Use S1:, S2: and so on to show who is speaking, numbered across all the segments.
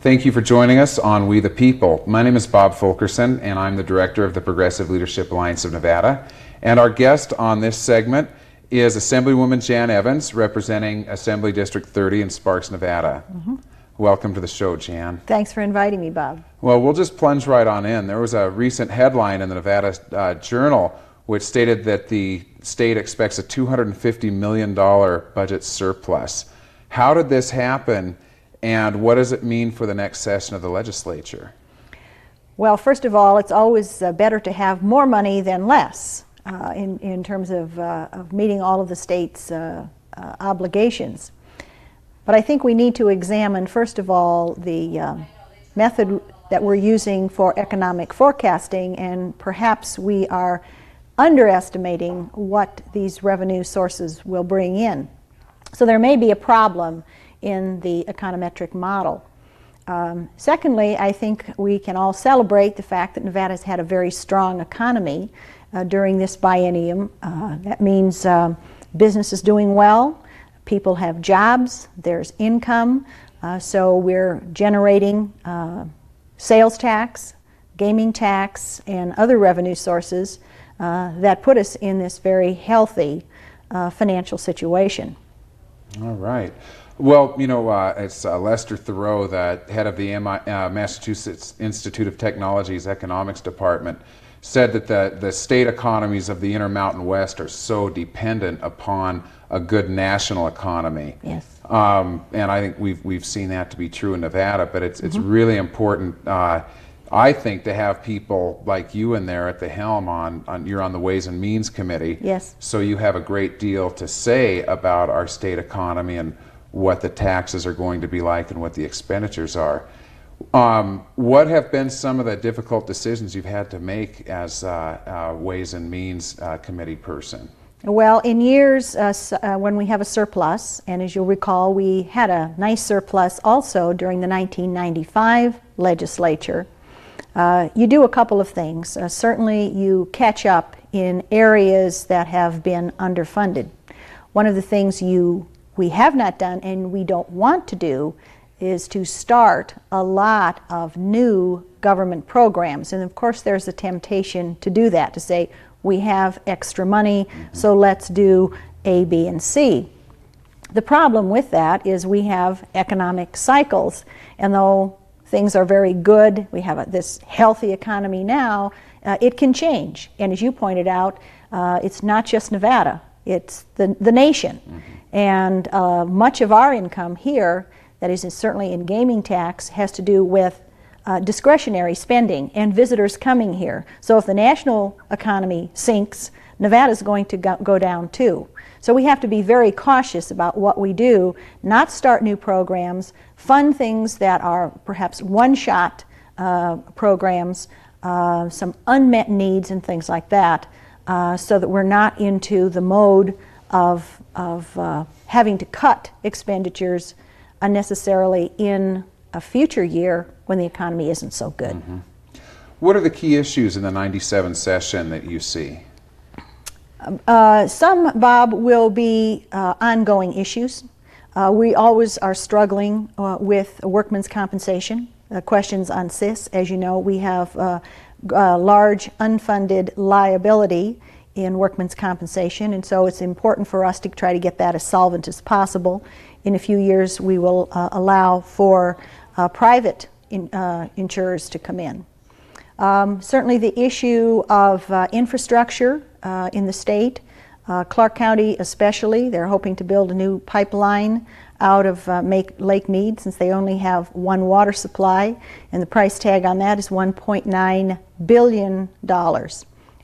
S1: Thank you for joining us on We the People. My name is Bob Fulkerson, and I'm the director of the Progressive Leadership Alliance of Nevada. And our guest on this segment is Assemblywoman Jan Evans, representing Assembly District 30 in Sparks, Nevada. Welcome to the show, Jan.
S2: Thanks for inviting me, Bob.
S1: Well, we'll just plunge right on in. There was a recent headline in the Nevada Journal which stated that the state expects a $250 million budget surplus. How did this happen, and what does it mean for the next session of the legislature?
S2: Well, first of all, it's always better to have more money than less in terms of meeting all of the state's obligations. But I think we need to examine, first of all, the method that we're using for economic forecasting, and perhaps we are underestimating what these revenue sources will bring in. So there may be a problem in the econometric model. Secondly, I think we can all celebrate the fact that Nevada's had a very strong economy during this biennium. That means business is doing well, people have jobs, there's income, so we're generating sales tax, gaming tax, and other revenue sources that put us in this very healthy financial situation.
S1: All right. Well, you know, it's Lester Thoreau, the head of the Massachusetts Institute of Technology's Economics Department, said that the state economies of the Intermountain West are so dependent upon a good national economy.
S2: Yes.
S1: And I think we've seen that to be true in Nevada, but it's really important, I think, to have people like you in there at the helm you're on the Ways and Means Committee.
S2: Yes.
S1: So you have a great deal to say about our state economy and what the taxes are going to be like and what the expenditures are. What have been some of the difficult decisions you've had to make as Ways and Means Committee person?
S2: Well, in years when we have a surplus, and as you'll recall, we had a nice surplus also during the 1995 legislature, you do a couple of things. Certainly you catch up in areas that have been underfunded. One of the things we have not done and we don't want to do is to start a lot of new government programs. And of course there's a temptation to do that, to say we have extra money, so let's do A, B, and C. The problem with that is we have economic cycles, and though things are very good, we have this healthy economy now, it can change. And as you pointed out, it's not just Nevada, it's the nation. And much of our income here, that is certainly in gaming tax, has to do with discretionary spending and visitors coming here. So if the national economy sinks, Nevada's going to go down too. So we have to be very cautious about what we do, not start new programs, fund things that are perhaps one-shot programs, some unmet needs and things like that, so that we're not into the mode of having to cut expenditures unnecessarily in a future year when the economy isn't so good.
S1: What are the key issues in the 97 session that you see?
S2: Some, Bob, will be ongoing issues. We always are struggling with workmen's compensation, questions on SIS. As you know, we have large unfunded liability in workmen's compensation, and so it's important for us to try to get that as solvent as possible. In a few years, we will allow for private insurers to come in. Certainly the issue of infrastructure in the state, Clark County especially, they're hoping to build a new pipeline out of Lake Mead, since they only have one water supply, and the price tag on that is $1.9 billion.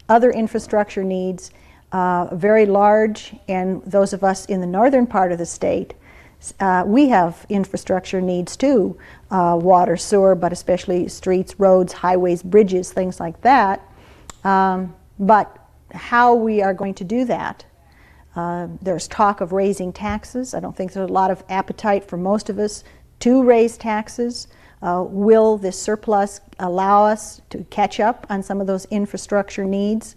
S2: Other infrastructure needs, very large, and those of us in the northern part of the state, we have infrastructure needs too, water, sewer, but especially streets, roads, highways, bridges, things like that. But how we are going to do that, there's talk of raising taxes. I don't think there's a lot of appetite for most of us to raise taxes. Will this surplus allow us to catch up on some of those infrastructure needs?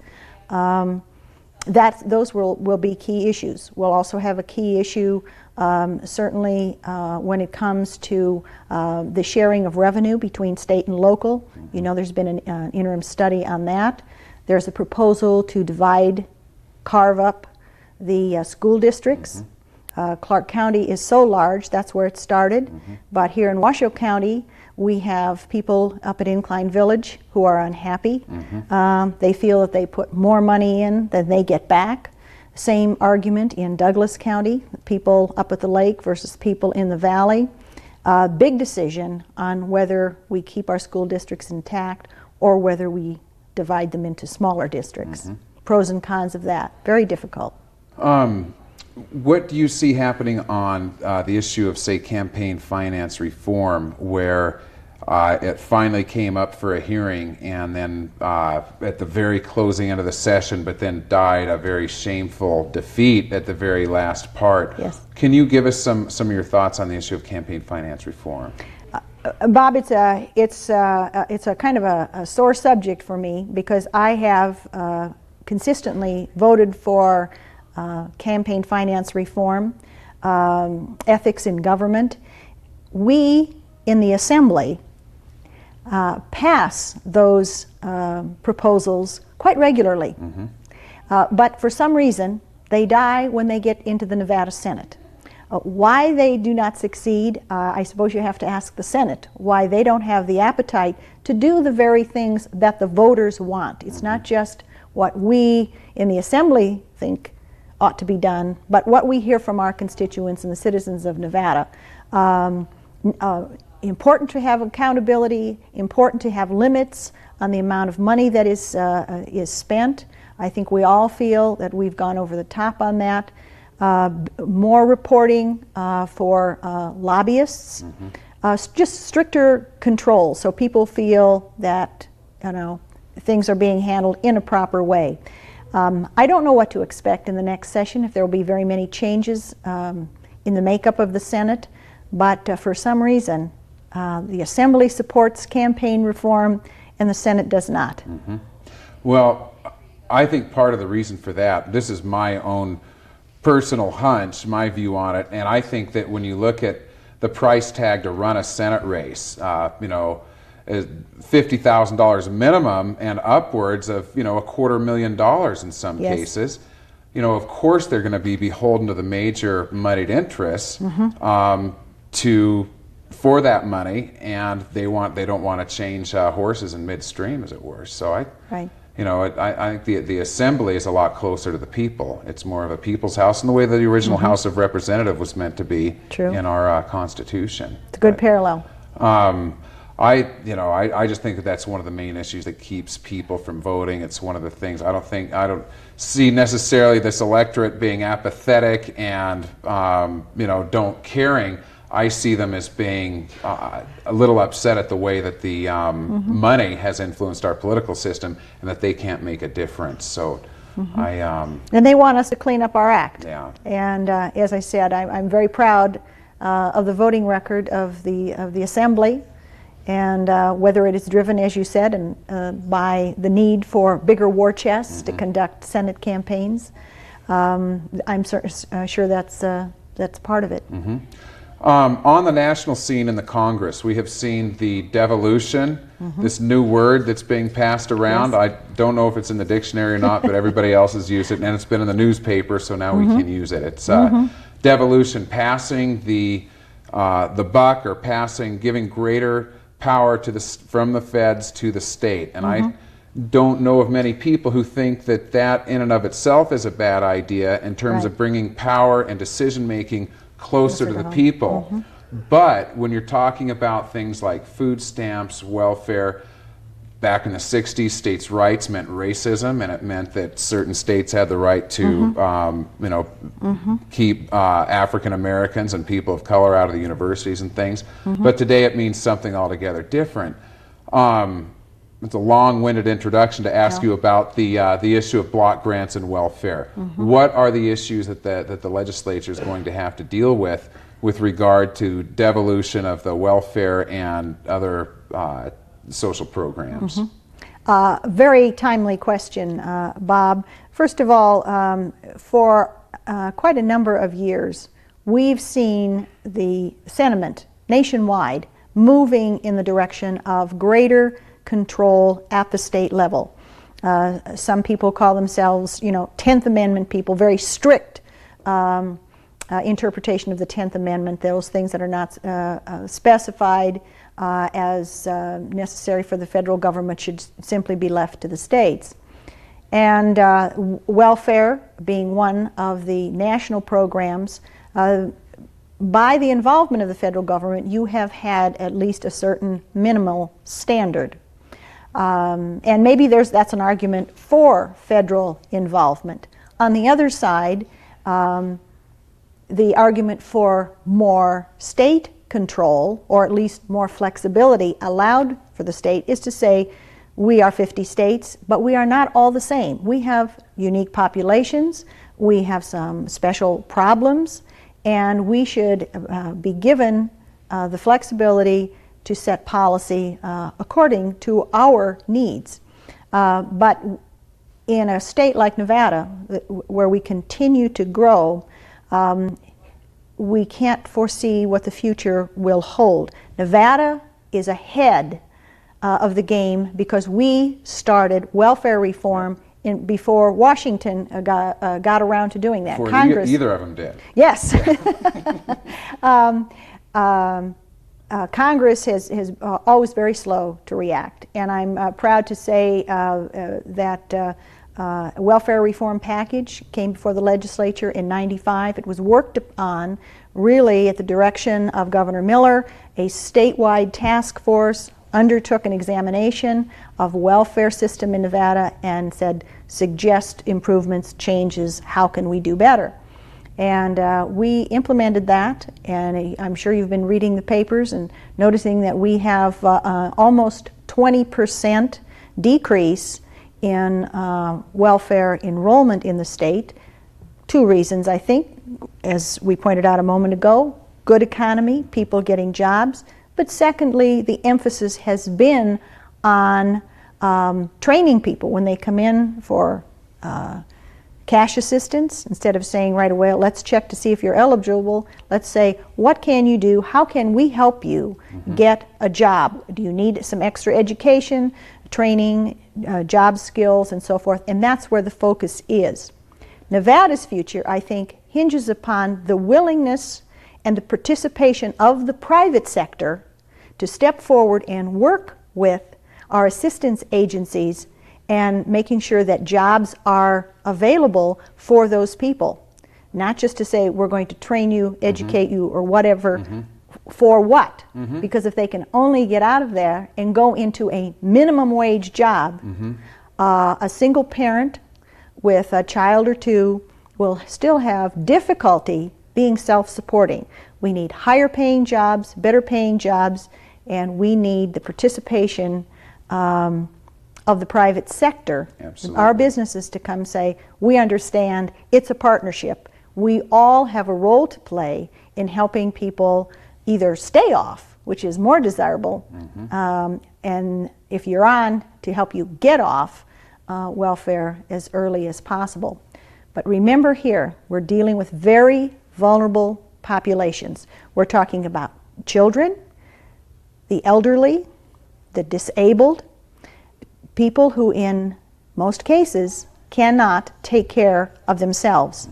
S2: those will be key issues. We'll also have a key issue certainly when it comes to the sharing of revenue between state and local. You know, there's been an interim study on that. There's a proposal to carve up the school districts. Clark County is so large, that's where it started. But here in Washoe County, we have people up at Incline Village who are unhappy. They feel that they put more money in than they get back. Same argument in Douglas County, people up at the lake versus people in the valley. Big decision on whether we keep our school districts intact or whether we divide them into smaller districts. Pros and cons of that. Very difficult.
S1: What do you see happening on the issue of, say, campaign finance reform, where it finally came up for a hearing and then at the very closing end of the session, but then died a very shameful defeat at the very last part?
S2: Yes.
S1: Can you give us some of your thoughts on the issue of campaign finance reform?
S2: Bob, it's a kind of a sore subject for me because I have consistently voted for campaign finance reform, ethics in government. We in the Assembly pass those proposals quite regularly. But for some reason, they die when they get into the Nevada Senate. Why they do not succeed, I suppose you have to ask the Senate, why they don't have the appetite to do the very things that the voters want. It's not just what we in the Assembly think ought to be done, but what we hear from our constituents and the citizens of Nevada. Important to have accountability, important to have limits on the amount of money that is spent. I think we all feel that we've gone over the top on that. More reporting for lobbyists, just stricter control so people feel that, you know, things are being handled in a proper way. I don't know what to expect in the next session, if there will be very many changes in the makeup of the Senate, but for some reason the Assembly supports campaign reform and the Senate does not.
S1: Well, I think part of the reason for that, this is my own personal hunch, my view on it, and I think that when you look at the price tag to run a Senate race, you know, $50,000 minimum and upwards of, you know, $250,000 in some cases. You know, of course they're going to be beholden to the major moneyed interests for that money, and they don't want to change horses in midstream, as it were. So I think the Assembly is a lot closer to the people. It's more of a people's house in the way that the original House of Representatives was meant to be in our Constitution.
S2: It's a good parallel.
S1: I just think that that's one of the main issues that keeps people from voting. It's one of the things I don't see necessarily this electorate being apathetic and don't caring. I see them as being a little upset at the way that the money has influenced our political system and that they can't make a difference. So and
S2: they want us to clean up our act.
S1: Yeah.
S2: And as I said, I'm very proud of the voting record of the Assembly. And whether it is driven, as you said, by the need for bigger war chests to conduct Senate campaigns, I'm sure that's part of it.
S1: On the national scene in the Congress, we have seen the devolution, this new word that's being passed around. I don't know if it's in the dictionary or not, but everybody else has used it, and it's been in the newspaper, so now we can use it. It's devolution, passing the buck, or giving greater power from the feds to the state. And I don't know of many people who think that in and of itself is a bad idea in terms of bringing power and decision making closer to the people. But when you're talking about things like food stamps, welfare, back in the 60s, states' rights meant racism, and it meant that certain states had the right to keep African Americans and people of color out of the universities and things. But today it means something altogether different. It's a long-winded introduction to ask you about the issue of block grants and welfare. What are the issues that the legislature is going to have to deal with regard to devolution of the welfare and other social programs?
S2: Very timely question, Bob. First of all, for quite a number of years, we've seen the sentiment nationwide moving in the direction of greater control at the state level. Some people call themselves, 10th Amendment people, very strict interpretation of the 10th Amendment, those things that are not specified as necessary for the federal government should simply be left to the states. And welfare being one of the national programs, by the involvement of the federal government, you have had at least a certain minimal standard. And maybe that's an argument for federal involvement. On the other side, the argument for more state control, or at least more flexibility allowed for the state, is to say we are 50 states, but we are not all the same. We have unique populations, we have some special problems, and we should be given the flexibility to set policy according to our needs. But in a state like Nevada, where we continue to grow, we can't foresee what the future will hold. Nevada is ahead of the game because we started welfare reform before Washington got around to doing that.
S1: Before
S2: Congress,
S1: either of them did.
S2: Yes. Congress has always very slow to react, and I'm proud to say that a welfare reform package came before the legislature in '95. It was worked on really at the direction of Governor Miller. A statewide task force undertook an examination of welfare system in Nevada and said, suggest improvements, changes, how can we do better? And we implemented that, and I'm sure you've been reading the papers and noticing that we have almost 20% decrease in welfare enrollment in the state. Two reasons, I think, as we pointed out a moment ago: good economy, people getting jobs, but secondly, the emphasis has been on training people when they come in for cash assistance. Instead of saying right away, let's check to see if you're eligible, let's say, what can you do? How can we help you get a job? Do you need some extra education, training, job skills, and so forth? And that's where the focus is. Nevada's future, I think, hinges upon the willingness and the participation of the private sector to step forward and work with our assistance agencies and making sure that jobs are available for those people. Not just to say we're going to train you, educate you, or whatever, for what? Because if they can only get out of there and go into a minimum wage job, a single parent with a child or two will still have difficulty being self-supporting. We need higher paying jobs, better paying jobs, and we need the participation of the private sector, our businesses, to come say, we understand it's a partnership. We all have a role to play in helping people either stay off, which is more desirable, and if you're on, to help you get off welfare as early as possible. But remember here, we're dealing with very vulnerable populations. We're talking about children, the elderly, the disabled, people who in most cases cannot take care of themselves.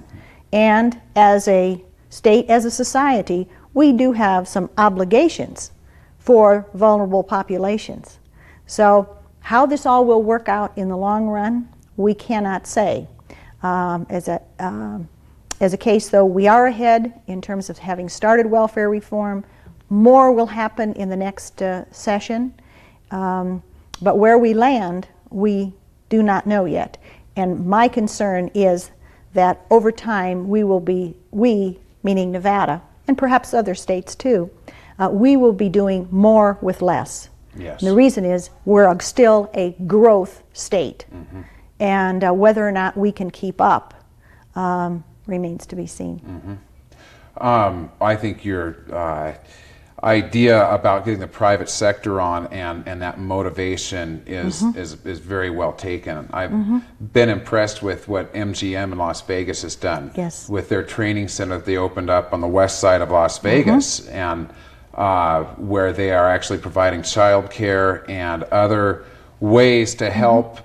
S2: And as a state, as a society, we do have some obligations for vulnerable populations. So how this all will work out in the long run, we cannot say. As a case, though, we are ahead in terms of having started welfare reform. More will happen in the next session. But where we land, we do not know yet. And my concern is that over time we will be, we, meaning Nevada, and perhaps other states too, we will be doing more with less.
S1: Yes.
S2: And the reason is we're still a growth state. And whether or not we can keep up remains to be seen.
S1: I think you're idea about getting the private sector on and that motivation is very well taken. I've been impressed with what MGM in Las Vegas has done with their training center that they opened up on the west side of Las Vegas, and where they are actually providing childcare and other ways to help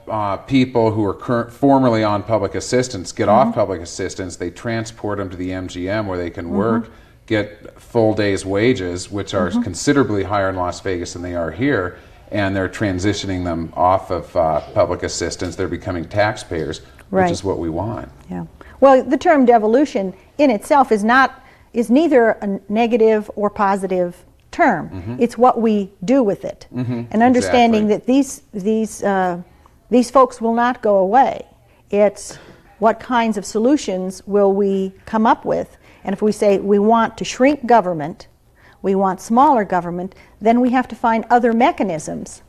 S1: people who are formerly on public assistance get off public assistance. They transport them to the MGM where they can work, get full day's wages, which are considerably higher in Las Vegas than they are here, and they're transitioning them off of public assistance. They're becoming taxpayers, which is what we want.
S2: Yeah. Well, the term devolution in itself is neither a negative or positive term. It's what we do with it, and understanding that these folks will not go away. It's what kinds of solutions will we come up with. And if we say we want to shrink government, we want smaller government, then we have to find other mechanisms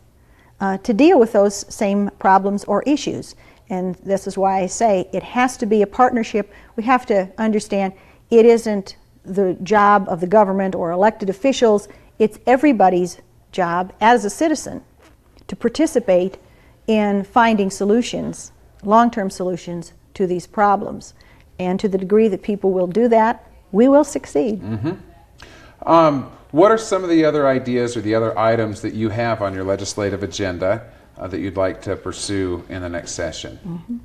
S2: to deal with those same problems or issues. And this is why I say it has to be a partnership. We have to understand it isn't the job of the government or elected officials. It's everybody's job as a citizen to participate in finding solutions, long-term solutions to these problems. And to the degree that people will do that, we will succeed.
S1: What are some of the other ideas or the other items that you have on your legislative agenda that you'd like to pursue in the next session?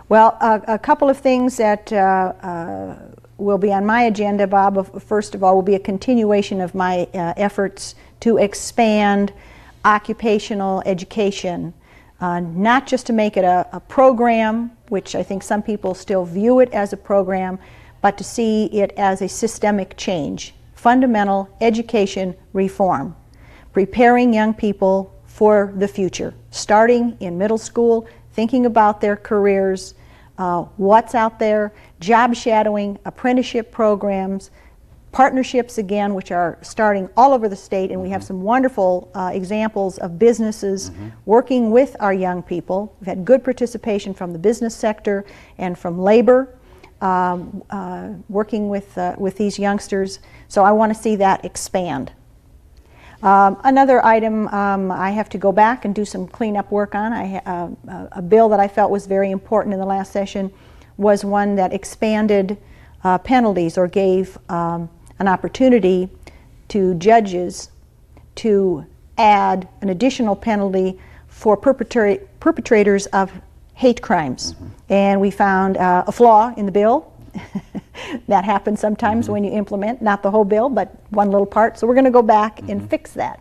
S2: Well, a couple of things that will be on my agenda, Bob. First of all, will be a continuation of my efforts to expand occupational education, not just to make it a program, which I think some people still view it as a program, but to see it as a systemic change, fundamental education reform, preparing young people for the future, starting in middle school, thinking about their careers, what's out there, job shadowing, apprenticeship programs, partnerships again, which are starting all over the state, and we have some wonderful examples of businesses working with our young people. We've had good participation from the business sector and from labor, working with these youngsters. So I want to see that expand. Another item I have to go back and do some cleanup work on. A bill that I felt was very important in the last session was one that expanded penalties, or gave an opportunity to judges to add an additional penalty for perpetrators of hate crimes. And we found a flaw in the bill. That happens sometimes when you implement, not the whole bill, but one little part. So we're going to go back and fix that.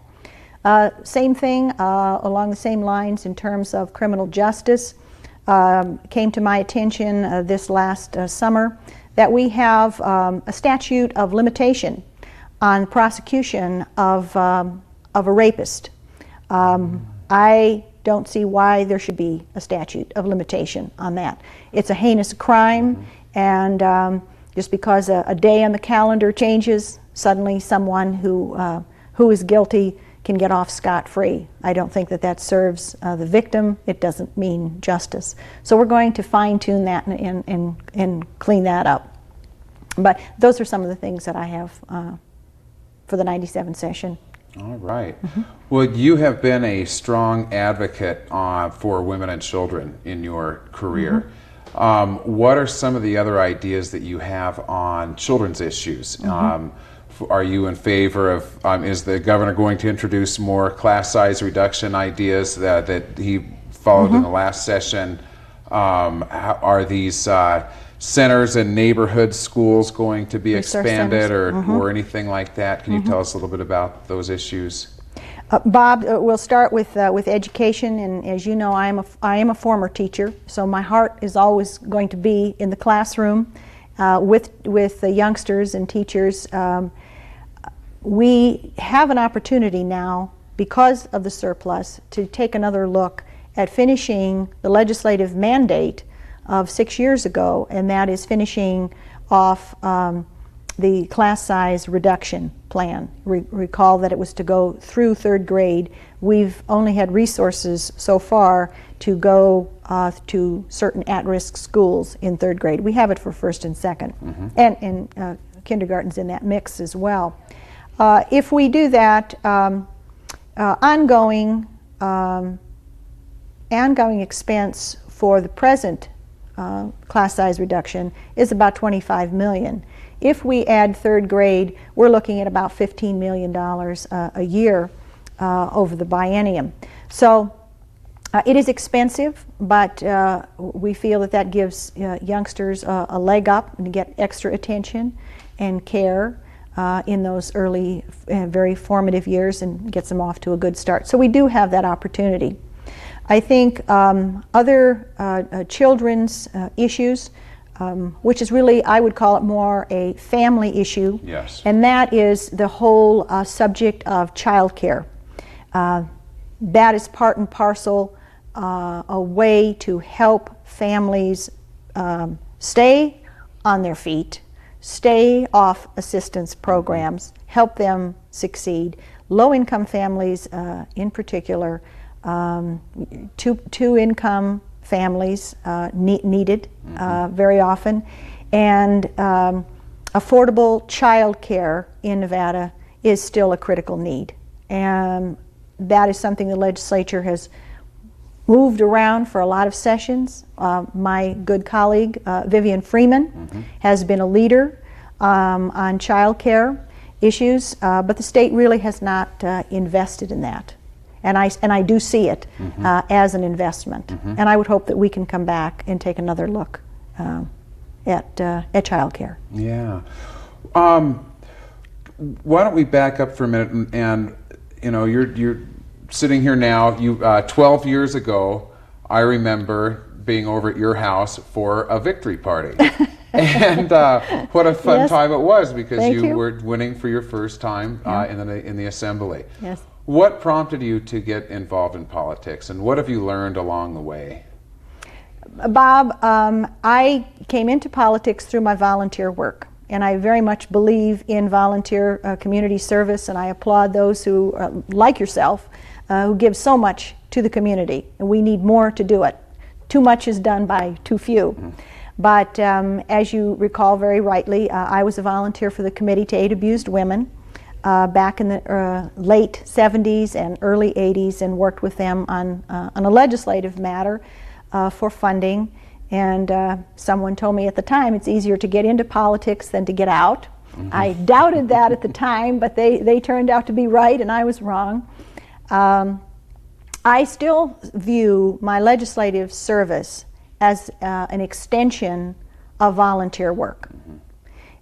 S2: Same thing along the same lines in terms of criminal justice. Came to my attention this last summer that we have a statute of limitation on prosecution of a rapist. I don't see why there should be a statute of limitation on that. It's a heinous crime, and just because a day on the calendar changes, suddenly someone who is guilty can get off scot-free. I don't think that serves the victim. It doesn't mean justice. So we're going to fine-tune that and clean that up. But those are some of the things that I have for the 97 session.
S1: All right. Well, you have been a strong advocate for women and children in your career. What are some of the other ideas that you have on children's issues? Are you in favor of, is the governor going to introduce more class size reduction ideas that he followed in the last session? Are these centers and neighborhood schools going to be expanded or anything like that? Can you tell us a little bit about those issues?
S2: Bob, we'll start with education, and as you know, I am a former teacher, so my heart is always going to be in the classroom with the youngsters and teachers. We have an opportunity now, because of the surplus, to take another look at finishing the legislative mandate of 6 years ago, and that is finishing off the class size reduction plan. Recall that it was to go through third grade. We've only had resources so far to go to certain at-risk schools in third grade. We have it for first and second, and kindergarten's in that mix as well. If we do that, ongoing expense for the present class size reduction is about $25 million. If we add third grade, we're looking at about $15 million a year over the biennium. So it is expensive, but we feel that that gives youngsters a leg up and to get extra attention and care in those early, very formative years, and gets them off to a good start. So we do have that opportunity. I think other children's issues, which is really, I would call it more a family issue,
S1: Yes.
S2: and that is the whole subject of childcare. That is part and parcel a way to help families stay on their feet, stay off assistance programs, help them succeed. Low-income families in particular, two-income families needed very often, and affordable child care in Nevada is still a critical need. And that is something the legislature has moved around for a lot of sessions. My good colleague, Vivian Freeman, has been a leader on child care issues, but the state really has not invested in that. And I do see it as an investment. And I would hope that we can come back and take another look at child care.
S1: Yeah. Why don't we back up for a minute and you know, you're sitting here now. You 12 years ago, I remember being over at your house for a victory party. And what a fun
S2: Yes.
S1: time it was, because
S2: Thank
S1: you
S2: you.
S1: were winning for your first time in the assembly.
S2: Yes.
S1: What prompted you to get involved in politics, and what have you learned along the way?
S2: Bob, I came into politics through my volunteer work, and I very much believe in volunteer community service, and I applaud those who, like yourself, who give so much to the community, and we need more to do it. Too much is done by too few. But as you recall very rightly, I was a volunteer for the Committee to Aid Abused Women back in the late 70s and early 80s, and worked with them on a legislative matter for funding. And someone told me at the time it's easier to get into politics than to get out. I doubted that at the time, but they turned out to be right, and I was wrong. I still view my legislative service as an extension of volunteer work,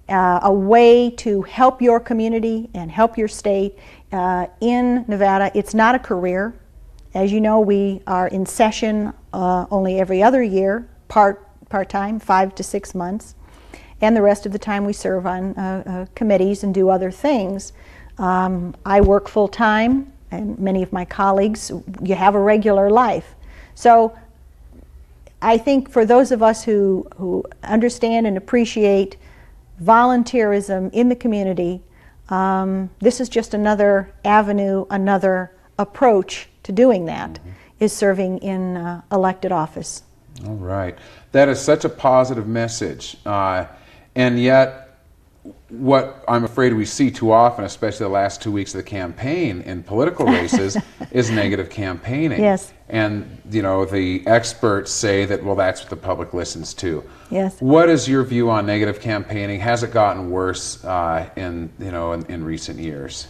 S2: a way to help your community and help your state. In Nevada, it's not a career. As you know, we are in session only every other year, part-time, 5 to 6 months, and the rest of the time we serve on committees and do other things. I work full-time, and many of my colleagues, you have a regular life. So I think for those of us who understand and appreciate volunteerism in the community, this is just another avenue, another approach to doing that, is serving in elected office.
S1: All right. That is such a positive message. And yet, what I'm afraid we see too often, especially the last 2 weeks of the campaign in political races, is negative campaigning.
S2: Yes.
S1: And, you know, the experts say that, well, that's what the public listens to.
S2: Yes.
S1: What is your view on negative campaigning? Has it gotten worse in recent years?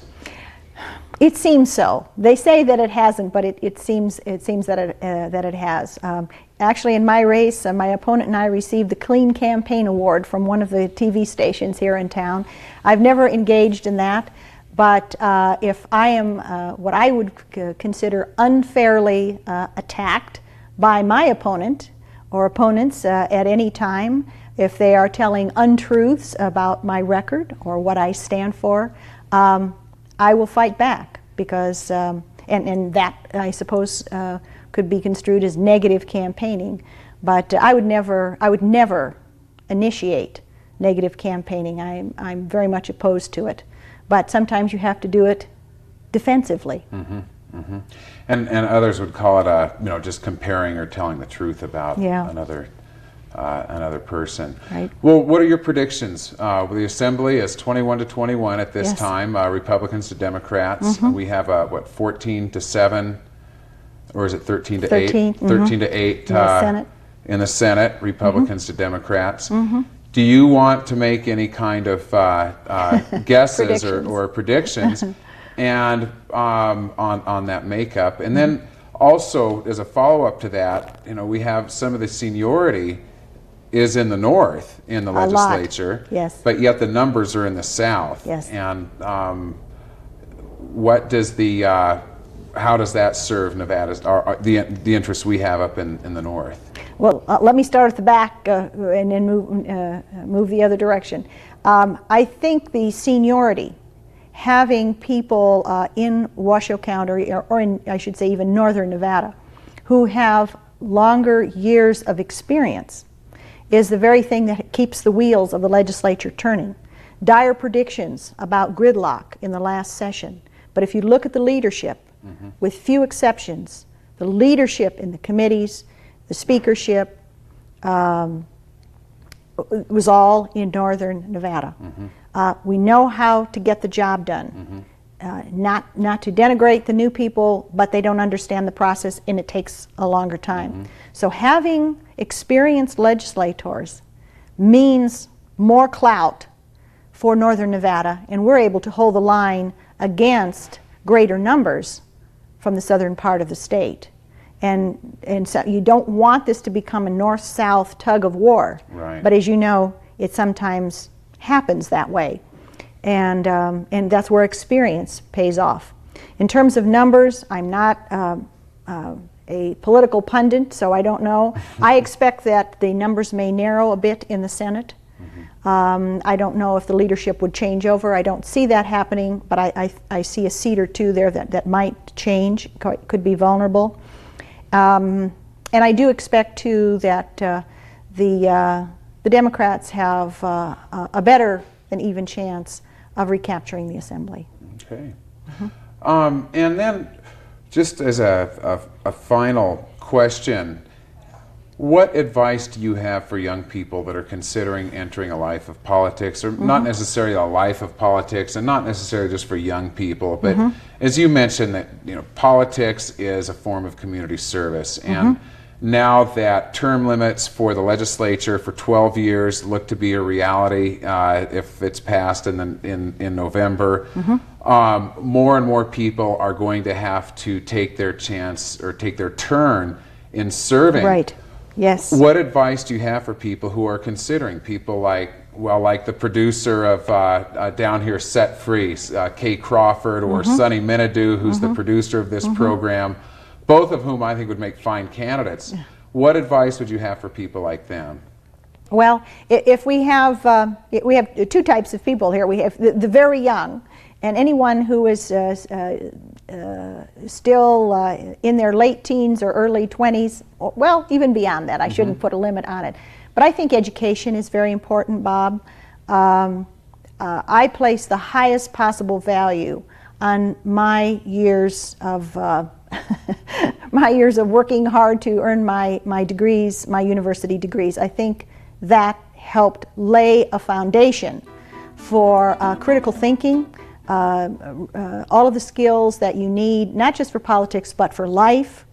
S2: It seems so. They say that it hasn't, but it seems that it has. Actually, in my race, my opponent and I received the Clean Campaign Award from one of the TV stations here in town. I've never engaged in that, but if I am what I would consider unfairly attacked by my opponent or opponents at any time, if they are telling untruths about my record or what I stand for, I will fight back, because, and that, I suppose, could be construed as negative campaigning. But I would never initiate negative campaigning. I'm very much opposed to it. But sometimes you have to do it defensively.
S1: And others would call it just comparing or telling the truth about another person.
S2: Right.
S1: Well, what are your predictions? The Assembly is 21-21 at this
S2: Yes.
S1: time, Republicans to Democrats. We have, 14-7, or is it 13-8?
S2: 13,
S1: 13-8
S2: In the Senate.
S1: in the Senate, Republicans to Democrats. Do you want to make any kind of guesses
S2: Predictions.
S1: or predictions and on that makeup? And then also, as a follow-up to that, we have some of the seniority is in the North in the
S2: A lot,
S1: legislature,
S2: yes.
S1: but yet the numbers are in the South.
S2: Yes.
S1: And what does how does that serve Nevada's the interests we have up in the North?
S2: Well, let me start at the back and then move the other direction. I think the seniority, having people in Washoe County, or in, I should say, even northern Nevada, who have longer years of experience, is the very thing that keeps the wheels of the legislature turning. Dire predictions about gridlock in the last session, but if you look at the leadership, with few exceptions, the leadership in the committees, the speakership, was all in northern Nevada. We know how to get the job done. Not to denigrate the new people, but they don't understand the process and it takes a longer time. So having experienced legislators means more clout for northern Nevada, and we're able to hold the line against greater numbers from the southern part of the state. And so you don't want this to become a north-south tug of war.
S1: Right.
S2: But as you know, it sometimes happens that way. And that's where experience pays off. In terms of numbers, I'm not a political pundit, so I don't know. I expect that the numbers may narrow a bit in the Senate. I don't know if the leadership would change over. I don't see that happening, but I see a seat or two there that might change, could be vulnerable. And I do expect, too, that the Democrats have a better than even chance of recapturing the Assembly.
S1: Okay. And then, just as a final question, what advice do you have for young people that are considering entering a life of politics, or not necessarily a life of politics, and not necessarily just for young people, but as you mentioned that politics is a form of community service, and now that term limits for the legislature for 12 years look to be a reality if it's passed in November, more and more people are going to have to take their chance or take their turn in serving.
S2: Right. Yes.
S1: What advice do you have for people who are considering, people like the producer of down here, Set Free, Kay Crawford, or Sonny Minadu, who's the producer of this program, both of whom I think would make fine candidates. What advice would you have for people like them?
S2: Well, if we have two types of people here. We have the very young, and anyone who is still in their late teens or early 20s, well, even beyond that. I shouldn't put a limit on it. But I think education is very important, Bob. I place the highest possible value on my years of working hard to earn my degrees, my university degrees. I think that helped lay a foundation for critical thinking, all of the skills that you need, not just for politics, but for life,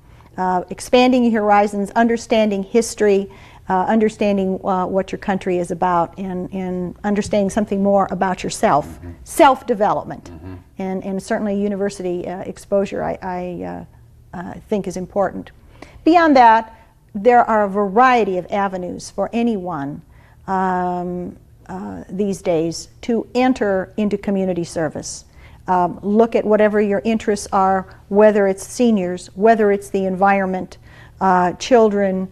S2: expanding your horizons, understanding history, understanding what your country is about, and understanding something more about yourself, self-development, and certainly university exposure I think is important. Beyond that, there are a variety of avenues for anyone these days to enter into community service. Look at whatever your interests are, whether it's seniors, whether it's the environment, children,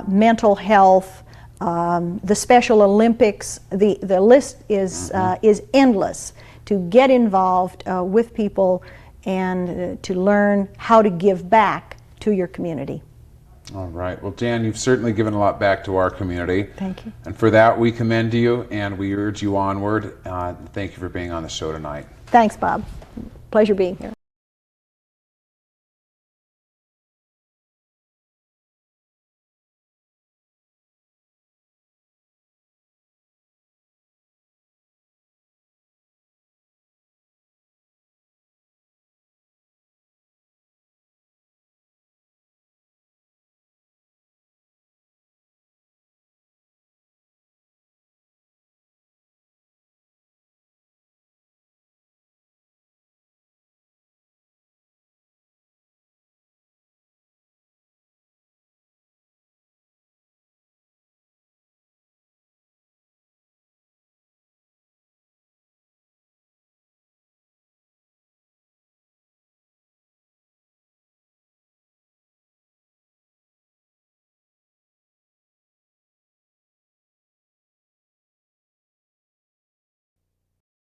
S2: mental health, the Special Olympics. The list is endless to get involved with people and to learn how to give back to your community.
S1: All right. Well, Jan, you've certainly given a lot back to our community.
S2: Thank you.
S1: And for that, we commend you and we urge you onward. Thank you for being on the show tonight.
S2: Thanks, Bob. Pleasure being here.